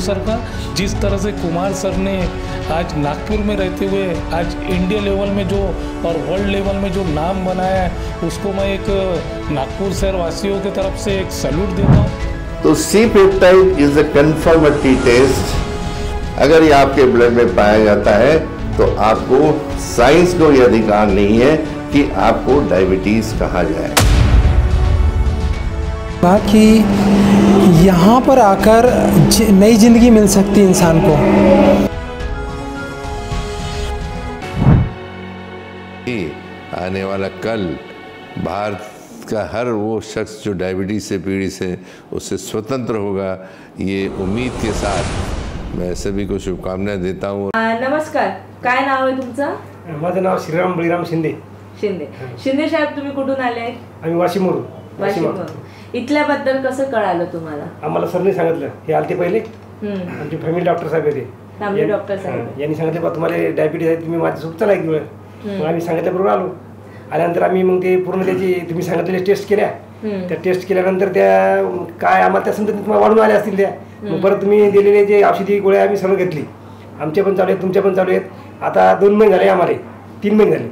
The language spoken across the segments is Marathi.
सर का। जिस तरह से कुमार सर ने आज नागपुर में रहते हुए आज इंडिया लेवल में जो और वर्ल्ड लेवल में जो नाम बनाया है, उसको मैं एक नागपुर शहर वासियों की तरफ से एक सैल्यूट देता हूँ। तो C peptide is a confirmatory test. अगर ये आपके ब्लड में पाया जाता है तो आपको साइंस को यह अधिकार नहीं है कि आपको डायबिटीज कहा जाए। बाकी यहाँ पर आकर नई जिंदगी मिल सकती है इंसान को। आने वाला कल भारत का हर वो शख्स जो डायबिटीज से पीड़ित है उससे स्वतंत्र होगा, ये उम्मीद के साथ मैं सभी को शुभकामनाएं देता हूँ। नमस्कार, काय नाव आहे तुमचं? माझं नाव श्रीराम बळीराम शिंदे। शिंदे साहेब, तुम्ही कुठून आले आहेत? आम्ही वाशिमवरून। इथल्याबद्दल कसं कळालं तुम्हाला? आम्हाला सरने सांगितलं, हे आलते पहिले आमचे फॅमिली डॉक्टर साहेब होते, फॅमिली डॉक्टर साहेब यांनी सांगितलं बा तुम्हाला डायबिटीज आहे, तुम्ही माझ्यासोबत चला एक वेळ। मग आम्ही सांगितल्याबरोबर आलो। आल्यानंतर आम्ही मग ते पूर्ण त्याची तुम्ही सांगितलेले टेस्ट केल्या, त्या टेस्ट केल्यानंतर त्या काय आम्हाला त्या समजा तुम्हाला वाढून आल्या असतील त्या, मग परत तुम्ही दिलेले जे औषधी गोळ्या आम्ही सर्व घेतली। आमच्या पण चालू आहेत, तुमच्या पण चालू आहेत। आता 2 महिने झाले, आम्हाला 3 महिने झाले।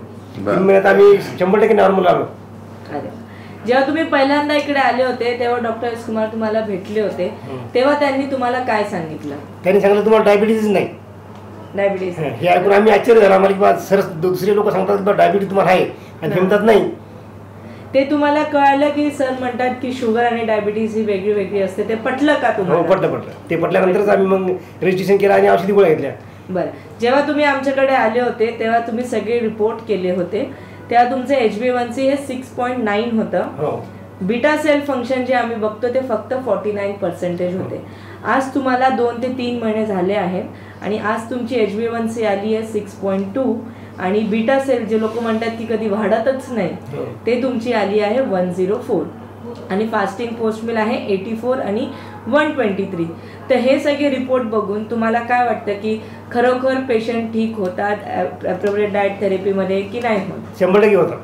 3 महिन्यात आम्ही 100% नॉर्मल आलो। जेव्हा तुम्ही पहिल्यांदा इकडे आले होते तेव्हा डॉक्टर एस कुमार तुम्हाला भेटले होते, तेव्हा त्यांनी तुम्हाला काय सांगितलं? त्यांनी सांगितलं तुम्हाला डायबिटीज नाही। डायबिटीज हे ऐकून आम्ही आश्चर्य झालं आम्हाला, की सर दुसरे लोक सांगतात की डायबिटीज तुम्हाला आहे आणि हे म्हणतात नाही। ते तुम्हाला कळलं की सर म्हणतात की शुगर आणि डायबिटीज ही वेगळी वेगळी असते, ते पटलं का तुम्हाला? हो, पटलं। ते पटल्यानंतरच आम्ही मग रजिस्ट्रेशन केलं आणि औषधी गोळ्या घेतल्या। बरं, जेव्हा तुम्ही आमच्याकडे आले होते तेव्हा तुम्ही सगळे रिपोर्ट केले होते, तेव्हा तुमचं HbA1c हे 6.9 होतं। बीटा सेल फंक्शन जे आम्ही बघतो ते फक्त 49% होते। आज तुम्हाला 2 ते 3 महिने झाले आहेत आणि आज तुमची HbA1c आली आहे 6.2 आणि बीटा सेल जे लोक म्हणतात की कधी वाढतच नाही ते तुमची आली आहे 104 आणि फास्टिंग पोस्ट मिल आहे 84 आणि 123। तर हे सगळे रिपोर्ट बघून तुम्हाला काय वाटतं की खरोखर पेशंट ठीक होतात ॲप्रोप्रिएट डाएट थेरपीमध्ये की नाही होत? 100% होतात।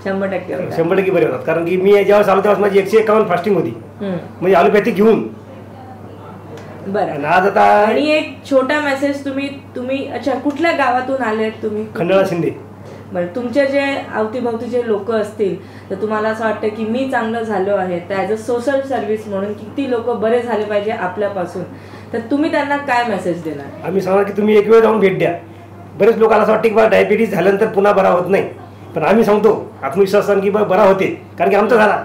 100% बरे होतात, कारण की मी जेव्हा आलो तेव्हा माझी 151 फास्टिंग होती, म्हणजे ॲलोपॅथिक घेऊन। बरं, आज आता आणि एक छोटा मेसेज, तुम्ही अच्छा कुठल्या गावातून आले तुम्ही? खंडाळा शिंदे। बरं, तुमचे जे अवतीभवतीचे लोक असतील तर तुम्हाला असं वाटतं की मी चांगलं झालो आहे, तर ॲज अ सोशल सर्व्हिस म्हणून किती लोक बरे झाले पाहिजे आपल्यापासून, तर तुम्ही त्यांना काय मेसेज देणार? आम्ही सांगणार की तुम्ही एक वेळ जाऊन भेट द्या। बरेच लोकांना असं वाटतं की बा डायबिटीज झाल्यानंतर पुन्हा बरा होत नाही, पण आम्ही सांगतो आत्मविश्वासाने की बरा होते, कारण की आमचा झाला।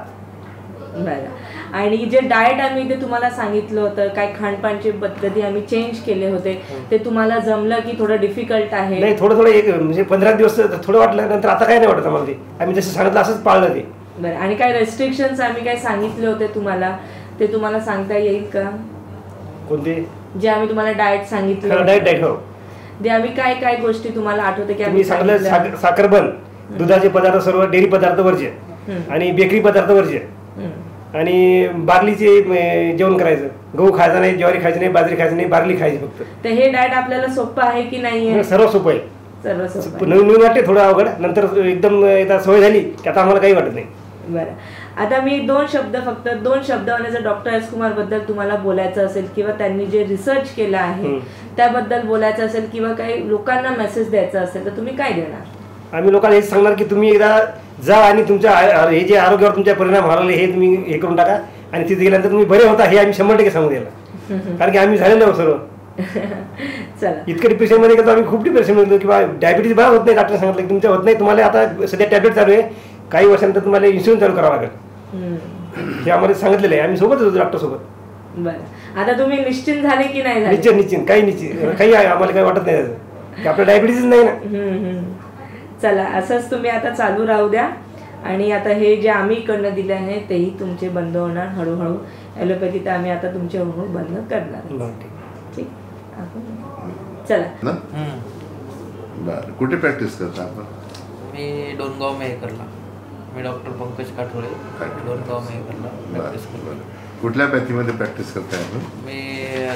बरं, आणि जे डाएट आम्ही इथे तुम्हाला सांगितलं होतं, काय खाणपानची पद्धती आम्ही चेंज केले होते, ते तुम्हाला जमलं की थोडं डिफिकल्ट आहे? नाही, थोडं एक म्हणजे 15 दिवस थोडं वाटलं, नंतर आता काय नाही वाटत आम्हाला। ते आम्ही जसं सांगितलं असंच पाळलं ते। बरं, आणि काय रेस्ट्रिक्शन्स आम्ही काय सांगितले होते तुम्हाला, ते तुम्हाला सांगता येईल का? कोणते? जे आम्ही तुम्हाला डाएट सांगितलं, डाएट हो, ते आम्ही काय गोष्टी तुम्हाला आठवते की आम्ही सांगितलं? साखर बंद, दुधाचे पदार्थ सर्व, डेअरी पदार्थ वरचे आणि बेकरी पदार्थ वरचे, आणि बार्लीचे जेवण करायचं। गहू खायचा नाही, ज्वारी खायची नाही, बाजरी खायची नाही, बार्ली खायची फक्त। तर हे डाएट आपल्याला सोपं आहे की नाही? सर्व सोपं आहे, सर्व सोपं। नवीन वाटते थोडं अवघड, नंतर एकदम एकदा सवय झाली की आता आम्हाला काही वाटत नाही। बरं, आता मी 2 शब्दामध्ये जर डॉक्टर एस कुमार बद्दल तुम्हाला बोलायचं असेल किंवा त्यांनी जे रिसर्च केलं आहे त्याबद्दल बोलायचं असेल किंवा काही लोकांना मेसेज द्यायचा असेल तर तुम्ही काय देणार? आम्ही लोकांना हेच सांगणार की तुम्ही एकदा जा आणि तुमच्या हे जे आरोग्यावर तुमच्या परिणाम व्हायला हे तुम्ही हे करून टाका, आणि तिथे गेल्यानंतर तुम्ही बरे होता हे आम्ही 100% सांगू द्यायला, कारण की आम्ही झालेलो आहोत सर्व। चला, इतकं डिप्रेशनमध्ये गेलो आम्ही, खूप डिप्रेशनमध्ये गेलो की बा डायबिटीज बरा होत नाही, डॉक्टर सांगितलं की तुमच्या होत नाही, तुम्हाला आता सध्या टॅब्लेट चालू आहे, काही वर्षानंतर तुम्हाला इन्शुरन्स चालू करावं लागेल, हे आम्हाला सांगितलेलं आहे। आम्ही सोबतच होतो डॉक्टर सोबत। बरं, आता तुम्ही निश्चिंत झाले की नाही झाले? निश्चिंत काही आम्हाला काही वाटत नाही त्याचं, की आपलं डायबिटीज नाही ना। चला, असंच तुम्ही आता चालू राहू द्या, आणि आता हे जे आम्ही इकडनं दिले आहे तेही तुमचे बंद होणार हळूहळू। ॲलोपॅथी तर आम्ही आता तुमचे हळूहळू बंद करणार। ठीक, चला। बरं, कुठे प्रॅक्टिस करता आपण? मी डोनगाव मेहकरला, मी डॉक्टर पंकज काठोळे, डोनगाव मेहकरला प्रॅक्टिस करतो। कुठल्या पॅथीमध्ये प्रॅक्टिस करताय आपण? मी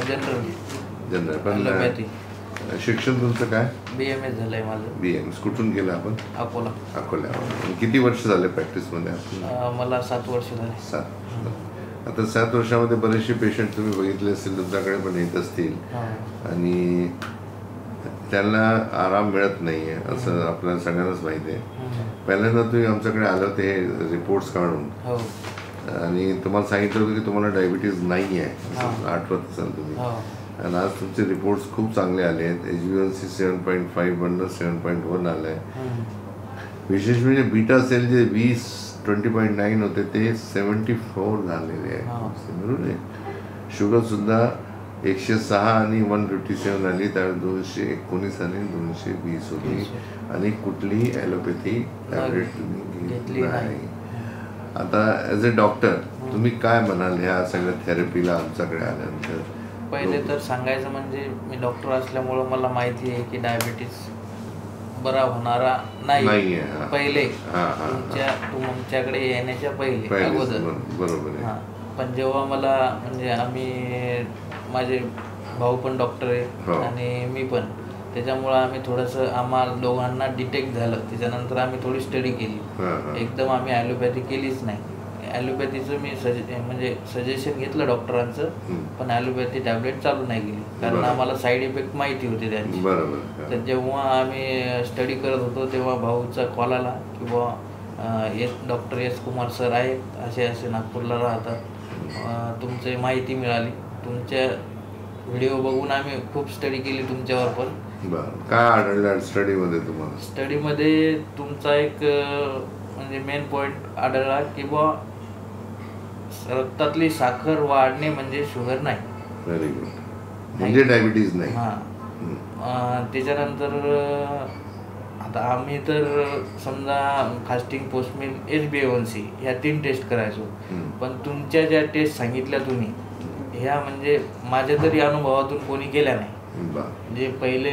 जनरल पण शिक्षण तुमचं काय? BMS झालंय माझं। BMS कुठून केलं आपण? अकोला। किती वर्ष झाले प्रॅक्टिसमध्ये? मला 7 वर्ष झाले। 7। आता 7 वर्षामध्ये बरेचसे पेशंट तुम्ही बघितले असतील, तुमच्याकडे पण येत असतील आणि त्यांना आराम मिळत नाही आहे असं आपल्याला सगळ्यांनाच माहिती आहे. पहिल्यांदा तुम्ही आमच्याकडे आले होते हे रिपोर्ट्स काढून आणि तुम्हाला सांगितलं होतं की तुम्हाला डायबिटीज नाही आहे, आठवत असाल तुम्ही. आणि आज तुमचे रिपोर्ट्स खूप चांगले आले आहेत. HbA1c 7.5 बनणं 7.1 आलं आहे. विशेष म्हणजे बीटा सेल जे 20.9 होते ते 74 झालेले आहे, बरोबर आहे. शुगरसुद्धा 106 आणि 157 आली, त्यावेळी 219 आणि 220 होती आणि कुठलीही ॲलोपॅथी टॅबलेट घेतली नाही. आता ॲज अ डॉक्टर तुम्ही काय म्हणाल ह्या सगळ्या थेरपीला आमच्याकडे आल्यानंतर? पहिले तर सांगायचं म्हणजे मी डॉक्टर असल्यामुळं मला माहिती आहे की डायबिटीस बरा होणारा नाही पहिले, तुमच्याकडे येण्याच्या पहिले अगोदर, बरोबर आहे. पण जेव्हा मला म्हणजे आम्ही माझे भाऊ पण डॉक्टर आहे आणि मी पण, त्याच्यामुळं आम्ही थोडंसं आम्हाला दोघांना डिटेक्ट झालं. त्याच्यानंतर आम्ही थोडी स्टडी केली. एकदम आम्ही ॲलोपॅथी केलीच नाही. ॲलोपॅथीचं मी म्हणजे सजेशन घेतलं डॉक्टरांचं, पण ॲलोपॅथी टॅबलेट चालू नाही केली कारण आम्हाला साईड इफेक्ट माहिती होते त्यांची. तर जेव्हा आम्ही स्टडी करत होतो तेव्हा भाऊचा कॉल आला की बुवा डॉक्टर एस कुमार सर आहेत, असे असे नागपूरला राहतात, तुमची माहिती मिळाली. तुमच्या व्हिडिओ बघून आम्ही खूप स्टडी केली तुमच्यावर पण. काय आढळलं स्टडीमध्ये तुम्हाला? स्टडीमध्ये तुमचा एक म्हणजे मेन पॉईंट आढळला की बुवा रक्तातली साखर वाढणे म्हणजे शुगर नाही. व्हेरी गुड, म्हणजे डायबिटीज नाही. त्याच्यानंतर आता आम्ही तर समजा फास्टिंग, पोस्ट मील, HbA1c ह्या 3 टेस्ट करायचो. पण तुमच्या ज्या टेस्ट सांगितल्या तुम्ही ह्या म्हणजे माझ्या तरी अनुभवातून कोणी केल्या नाही. जे पहिले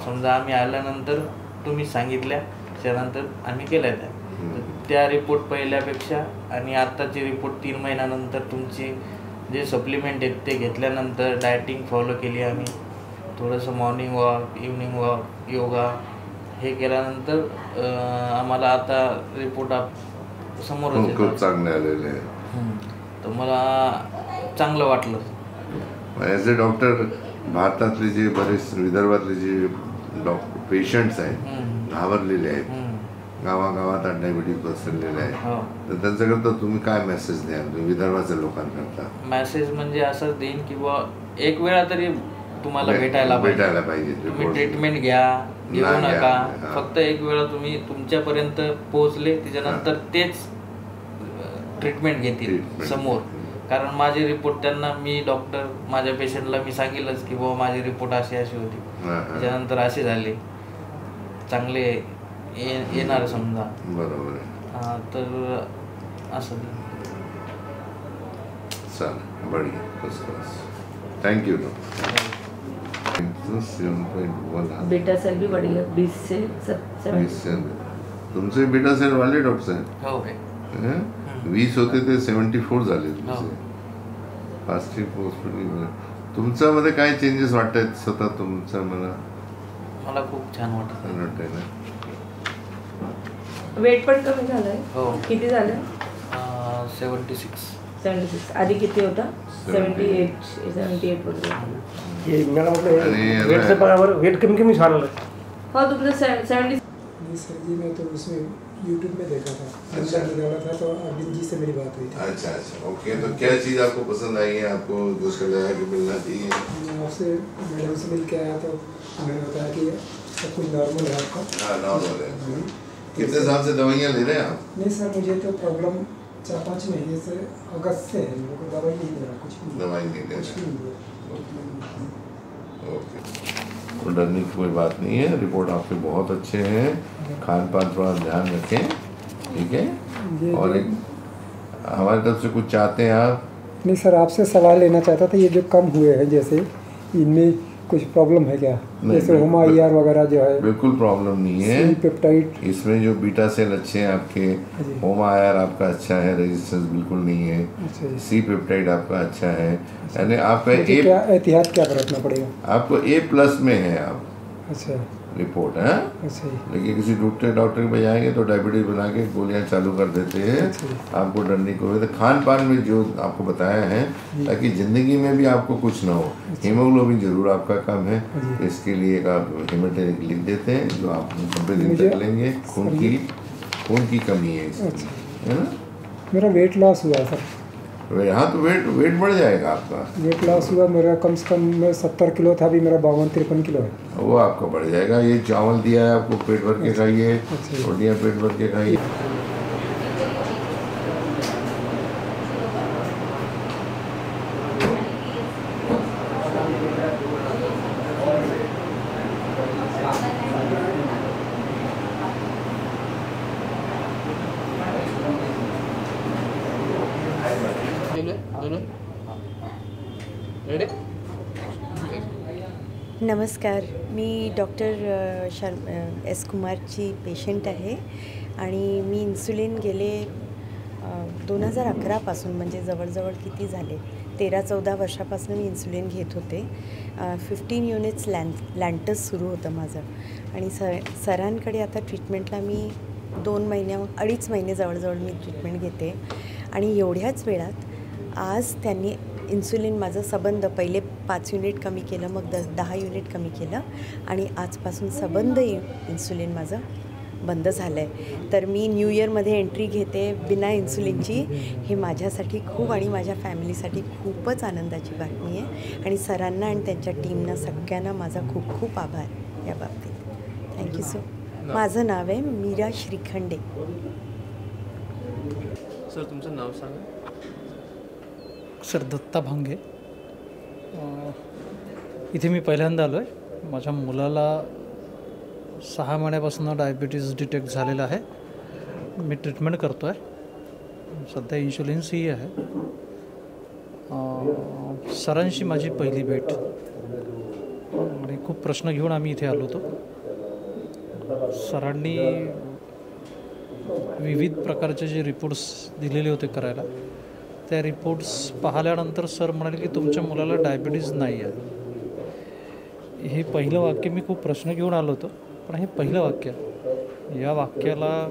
समजा आम्ही आल्यानंतर तुम्ही सांगितल्या त्यानंतर आम्ही केल्या त्या रिपोर्ट पहिल्यापेक्षा आणि आत्ताची रिपोर्ट 3 महिन्यानंतर तुमची जे सप्लिमेंट आहेत ते घेतल्यानंतर डायटिंग फॉलो केली आम्ही. थोडंसं morning walk, evening walk, yoga हे केल्यानंतर आम्हाला आता रिपोर्ट समोरच खूप चांगले आलेले आहे. तर मला चांगलं वाटलं. ॲज अ डॉक्टर भारतातले जे बरेच विदर्भातले जे पेशंट्स आहेत घाबरलेले आहेत, गावागावात डायबिटीज पसरलेले आहे, तर त्यांच्याकरता तुम्ही काय मेसेज द्याल विदर्भाच्या लोकांकरता? मेसेज म्हणजे असंच देईन की बुवा एक वेळा तरी तुम्हाला भेटायला पाहिजे. तुम्ही ट्रीटमेंट घेऊ नका, फक्त एक वेळा तुम्ही तुमच्यापर्यंत पोहोचले त्याच्यानंतर तेच ट्रीटमेंट घेतील समोर. कारण माझे रिपोर्ट त्यांना, मी डॉक्टर माझ्या पेशंटला मी सांगेलच की बाबा माझे रिपोर्ट अशी होती, त्याच्यानंतर असे झाले, चांगले येणार समजा. बरोबर आहे. तर असं चालेल, बढिया, first class. Thank you. 7.1 beta cell भी बढ़ी है 20 से 70. तुमचे बीटा सेल वाले डॉक्टर साहेब? हो, 20 होते ते 74 झाले तुमचे. फास्टिंग पोस्ट तुमच्यामध्ये काय चेंजेस वाटत आहेत स्वतः तुमच्या? मला खूप छान वाटतंय ना. वेट पण कमी झालंय. हो. किती झालं? 76. आधी किती होता? 78 वगैरे. मला म्हटलं वेटचं बघा, वेट कमी झालं. हो, तुमचं 70. सर जी मैं तो उसमें यूट्यूब में देखा था, अच्छा निकाला था, तो अरविंद जी से मेरी बात हुई थी. अच्छा, ओके. तो क्या चीज़ आपको पसंद आई है, आपको दूसरा लगा कि मिलना चाहिए? आपसे मैडम से मिल के आया तो उन्होंने बताया कि सब कुछ नॉर्मल है आपका. हाँ, नॉर्मल है. कितने साल से दवाइयाँ ले रहे हैं आप? नहीं सर, मुझे तो प्रॉब्लम 4-5 महीने से, अगस्त से है. मेरे को दवाई नहीं दे रहा, कुछ भी दवाई नहीं दे रहा. ओके, कोई डरने की कोई बात नहीं है. रिपोर्ट आपके बहुत अच्छे हैं. खान पान थोड़ा ध्यान रखें, ठीक है? और एक हमारी तरफ से कुछ चाहते हैं आप? नहीं सर, आपसे सवाल लेना चाहता था, ये जो कम हुए हैं जैसे इनमें कुछ प्रॉब्लम है क्या? जैसे होमा IR वगैरह जो है. बिल्कुल प्रॉब्लम नहीं है. पेप्टाइड इसमें जो बीटा सेल अच्छे हैं आपके, होमा IR आपका अच्छा है, रेजिस्टेंस बिल्कुल नहीं है. सी पेप्टाइड आपका अच्छा है, यानी आपका क्या एहतियात क्या बरतना पड़ेगा? आपको A+ में है आप. अच्छा रिपोर्ट है। अच्छा लेकिन किसी डॉक्टर के पास जाएंगे तो डायबिटीज बना के गोलियां चालू कर देते हैं, आपको डरने को। तो खान पान में जो आपको बताया है ताकि ज़िंदगी में भी आपको कुछ ना हो। हीमोग्लोबिन जरूर आपका कम है, तो इसके लिए एक आप हीमोटेनिक लिख देते हैं जो आप 90 दिन तक लेंगे। खून की कमी है इसमें, है ना। मेरा वेट लॉस हुआ सर। हाँ तो वेट बढ़ जाएगा आपका। वेट लॉस हुआ मेरा, कम से कम मैं 70 किलो था, अभी मेरा 52-53 किलो है। वो आपका बढ़ जाएगा। ये चावल दिया है आपको, पेट भर के खाइए, रोटियाँ पेट भर के खाइए। नमस्कार, मी डॉक्टर एस कुमारची पेशंट आहे आणि मी इन्सुलिन गेले 2011 म्हणजे जवळजवळ किती झाले 13-14 वर्षापासून मी इन्सुलिन घेत होते। 15 युनिट्स लँटस सुरू होतं माझं आणि सरांकडे आता ट्रीटमेंटला मी 2-2.5 महिने जवळजवळ मी ट्रीटमेंट घेते आणि एवढ्याच वेळात आज त्यांनी इन्सुलिन माझं सबंध पहिले 5 युनिट कमी केलं, मग 10 युनिट कमी केलं आणि आजपासून सबंध इन्सुलिन माझं बंद झालं आहे। तर मी न्यू इयरमध्ये एंट्री घेते बिना इन्सुलिनची। हे माझ्यासाठी खूप आणि माझ्या फॅमिलीसाठी खूपच आनंदाची बातमी आहे आणि सरांना आणि त्यांच्या टीमना सगळ्यांना माझा खूप खूप आभार या बाबतीत। Thank you so. माझं नाव आहे मीरा श्रीखंडे। सर तुमचं नाव सांगा। सर दत्ता भांगे। इथे मी पहिल्यांदा आलो आहे। माझ्या मुलाला 6 महिन्यापासून डायबिटीज डिटेक्ट झालेला आहे। मी ट्रीटमेंट करतो आहे, सध्या इन्शुलिन्सही आहे। सरांशी माझी पहिली भेट आणि खूप प्रश्न घेऊन आम्ही इथे आलो होतो। सरांनी विविध प्रकारचे जे रिपोर्ट्स दिलेले होते करायला, त्या रिपोर्ट्स पाहिल्यानंतर सर म्हणाले की तुमच्या मुलाला डायबिटीज नाही आहे। हे पहिलं वाक्य, मी खूप प्रश्न घेऊन आलो होतो, पण हे पहिलं वाक्य, या वाक्याला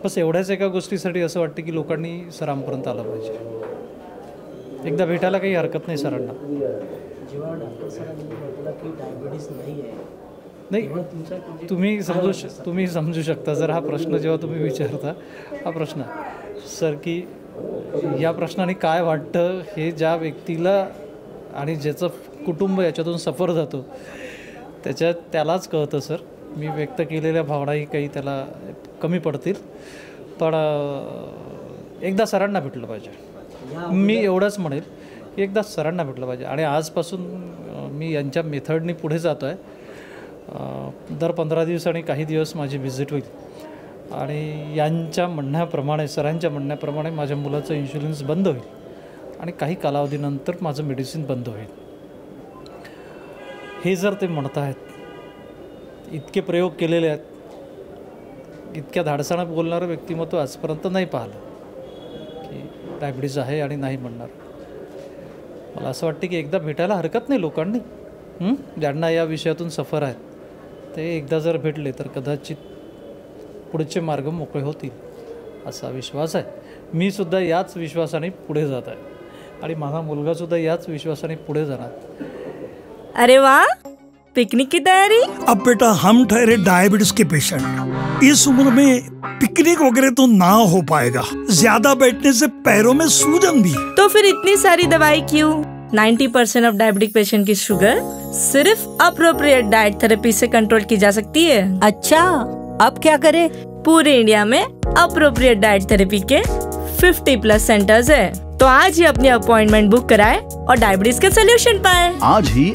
बस एवढ्याच एका गोष्टीसाठी असं वाटतं की लोकांनी सरांपर्यंत आलं पाहिजे। एकदा भेटायला काही हरकत नाही सरांना। जेव्हा डॉक्टर सरांनी म्हटलं की डायबिटीज नाही आहे, नाही तुम्ही समजू शकता जर हा प्रश्न जेव्हा तुम्ही विचारता, हा प्रश्न सर की या प्रश्नाने काय वाटतं हे ज्या व्यक्तीला आणि ज्याचं कुटुंब याच्यातून सफर जातो त्यालाच कळतं सर। मी व्यक्त केलेल्या भावनाही काही त्याला कमी पडतील, पण एकदा सरांना भेटलं पाहिजे। मी एवढंच म्हणेल की एकदा सरांना भेटलं पाहिजे आणि आजपासून मी यांच्या मेथडनी पुढे जातो आहे। दर 15 दिवसांनी काही दिवस माझी व्हिजिट होईल आणि यांच्या म्हणण्याप्रमाणे, सरांच्या म्हणण्याप्रमाणे माझ्या मुलाचं इन्शुलिन्स बंद होईल आणि काही कालावधीनंतर माझं मेडिसिन बंद होईल। हे जर ते म्हणत आहेत, इतके प्रयोग केलेले आहेत, इतक्या धाडसानं बोलणारं व्यक्तिमत्व आजपर्यंत नाही पाहिलं की डायबिटीज आहे आणि नाही म्हणणार। मला असं वाटतं की एकदा भेटायला हरकत नाही लोकांनी, ज्यांना या विषयातून सफर आहेत ते एकदा जर भेटले तर कदाचित पुढचे मार्ग मोकळे होतील असा विश्वास आहे। मी सुद्धा याच विश्वासाने पुढे जात आहे आणि माझा मुलगा सुद्धा याच विश्वासाने पुढे जाणार। अरे वाह, पिकनिक की तैयारी? अब बेटा हम ठहरे डायबिटीज के पेशेंट, इस उम्र में पिकनिक वगैरह तो ना हो पाएगा, ज्यादा बैठने से पैरों में सूजन भी। तो फिर इतनी सारी दवाई क्यों? 90% ऑफ डायबिटिक पेशेंट की शुगर सिर्फ अप्रोप्रिएट डाइट थेरेपी से कंट्रोल की जा सकती है। अच्छा, अब क्या करें? पूरे इंडिया में अप्रोप्रिएट डाइट थेरेपी के 50+ सेंटर्स है, तो आज ही अपनी अपॉइंटमेंट बुक कराएं और डायबिटीज के सोल्यूशन पाएं। आज ही